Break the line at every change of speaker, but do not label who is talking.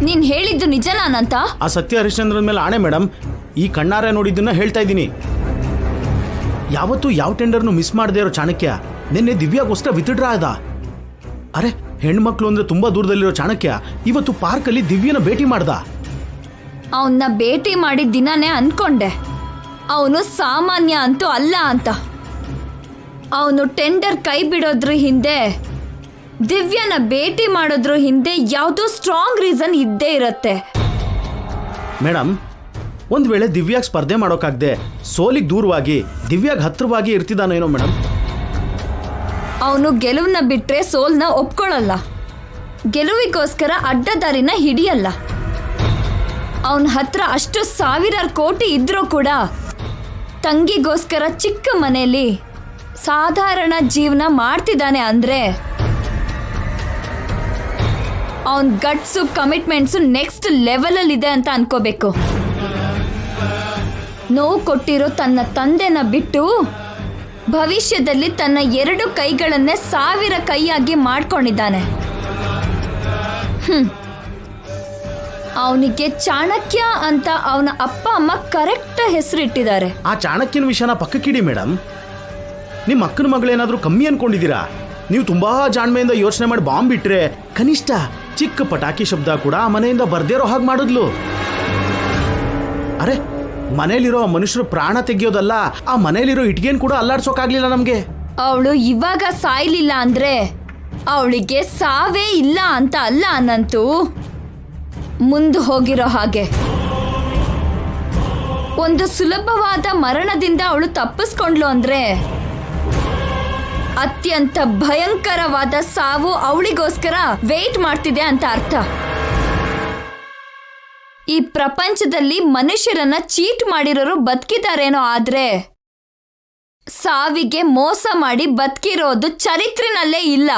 ನೀನ್ ಹೇಳಿದ್ದು ನಿಜನಾ ಅನಂತ?
ಆ ಸತ್ಯ ಹರಿಶ್ಚಂದ್ರನ್ ಮೇಲೆ ಆಣೆ ಮೇಡಮ್, ಈ ಕಣ್ಣಾರೆ ನೋಡಿದ್ದನ್ನ ಹೇಳ್ತಾ ಇದ್ದೀನಿ. ಯಾವತ್ತೂ ಯಾವ ಟೆಂಡರ್ನು ಮಿಸ್ ಮಾಡದೇ ಇರೋ ಚಾಣಕ್ಯ ನಿನ್ನೆ ದಿವ್ಯಾಗೋಸ್ಕರ ವಿತ್ಡ್ರಾ ಆದ. ಅರೆ, ಹೆಣ್ಮಕ್ಳು ಅಂದ್ರೆ ತುಂಬಾ ದೂರದಲ್ಲಿರೋ ಚಾಣಕ್ಯ ಇವತ್ತು ಪಾರ್ಕಲ್ಲಿ ದಿವ್ಯನ ಭೇಟಿ ಮಾಡ್ದ.
ಅವನ್ನ ಭೇಟಿ ಮಾಡಿದ ದಿನನೇ ಅನ್ಕೊಂಡೆ ಅವನು ಸಾಮಾನ್ಯ ಅಂತೂ ಅಲ್ಲ ಅಂತ. ಅವನು ಟೆಂಡರ್ ಕೈ ಬಿಡೋದ್ರ ಹಿಂದೆ, ದಿವ್ಯನ ಭೇಟಿ ಮಾಡೋದ್ರ ಹಿಂದೆ ಯಾವುದೋ ಸ್ಟ್ರಾಂಗ್ ರೀಸನ್ ಇದ್ದೇ ಇರತ್ತೆ.
ಮೇಡಮ್, ಒಂದ್ ವೇಳೆ ದಿವ್ಯಾಗ್ ಸ್ಪರ್ಧೆ ಮಾಡೋಕ್ಕಾಗದೆ ಸೋಲಿಗೆ ದೂರವಾಗಿ ದಿವ್ಯಾಗ್ ಹತ್ರವಾಗಿ ಇರ್ತಿದ್ದಾನೇನೋ ಮೇಡಮ್.
ಅವನು ಗೆಲುವನ್ನ ಬಿಟ್ರೆ ಸೋಲ್ನ ಒಪ್ಕೊಳ್ಳಲ್ಲ, ಗೆಲುವಿಗೋಸ್ಕರ ಅಡ್ಡದಾರಿನ ಹಿಡಿಯಲ್ಲ. ಅವನ ಹತ್ರ ಅಷ್ಟು ಸಾವಿರಾರು ಕೋಟಿ ಇದ್ರೂ ಕೂಡ ತಂಗಿಗೋಸ್ಕರ ಚಿಕ್ಕ ಮನೆಯಲ್ಲಿ ಸಾಧಾರಣ ಜೀವನ ಮಾಡ್ತಿದ್ದಾನೆ ಅಂದ್ರೆ ಅವನ್ ಗಟ್ಸು ಕಮಿಟ್ಮೆಂಟ್ಸು ನೆಕ್ಸ್ಟ್ ಲೆವೆಲಲ್ಲಿ ಇದೆ ಅಂತ ಅನ್ಕೋಬೇಕು. ನೋವು ಕೊಟ್ಟಿರೋ ತನ್ನ ತಂದೆನ ಬಿಟ್ಟು ಭವಿಷ್ಯದಲ್ಲಿ ತನ್ನ 2 ಕೈಗಳನ್ನೇ 1000 ಕೈಯಾಗಿ ಮಾಡ್ಕೊಂಡಿದ್ದಾನೆ. ಅವನಿಗೆ ಚಾಣಕ್ಯ ಅಂತ ಅವನ ಅಪ್ಪ ಅಮ್ಮ ಕರೆಕ್ಟ್ ಹೆಸರಿಟ್ಟಿದ್ದಾರೆ.
ಆ ಚಾಣಕ್ಯನ ವಿಷಯನ ಪಕ್ಕಕ್ಕಿಡಿ ಮೇಡಮ್. ನಿಮ್ಮ ಅಕ್ಕನ ಮಗಳೇನಾದ್ರೂ ಕಮ್ಮಿ ಅನ್ಕೊಂಡಿದ್ದೀರಾ? ನೀವು ತುಂಬಾ ಜಾಣ್ಮೆಯಿಂದ ಯೋಚನೆ ಮಾಡಿ ಬಾಂಬ್ ಬಿಟ್ರೆ ಕನಿಷ್ಠ ಚಿಕ್ಕ ಪಟಾಕಿ ಶಬ್ದ ಕೂಡ ಆ ಮನೆಯಿಂದ ಬರ್ದೇರೋ ಹಾಗೆ ಮಾಡಿದ್ಲು. ಅರೆ, ಮನೇಲಿರೋ ಮನುಷ್ಯರು ಪ್ರಾಣ ತೆಗಿಯೋದಲ್ಲ, ಆ ಮನೇಲಿರೋ ಇಟ್ಗೇನ್ ಕೂಡ ಅಲ್ಲಾಡ್ಸೋಕಾಗ್ಲಿಲ್ಲ ನಮ್ಗೆ.
ಅವಳು ಇವಾಗ ಸಾಯ್ಲಿಲ್ಲ ಅಂದ್ರೆ ಅವಳಿಗೆ ಸಾವೇ ಇಲ್ಲ ಅಂತ ಅಲ್ಲ ಅನ್ನಂತೂ ಮುಂದೆ ಹೋಗಿರೋ ಹಾಗೆ. ಒಂದು ಸುಲಭವಾದ ಮರಣದಿಂದ ಅವಳು ತಪ್ಪಿಸ್ಕೊಂಡ್ಲು ಅಂದ್ರೆ ಅತ್ಯಂತ ಭಯಂಕರವಾದ ಸಾವು ಅವಳಿಗೋಸ್ಕರ ವೇಟ್ ಮಾಡ್ತಿದೆ ಅಂತ ಅರ್ಥ. ಈ ಪ್ರಪಂಚದಲ್ಲಿ ಮನುಷ್ಯರನ್ನ ಚೀಟ್ ಮಾಡಿರೋರು ಬದುಕಿದಾರೇನೋ, ಆದ್ರೆ ಸಾವಿಗೆ ಮೋಸ ಮಾಡಿ ಬದುಕಿರೋದು ಚರಿತ್ರೆನಲ್ಲೇ ಇಲ್ಲ.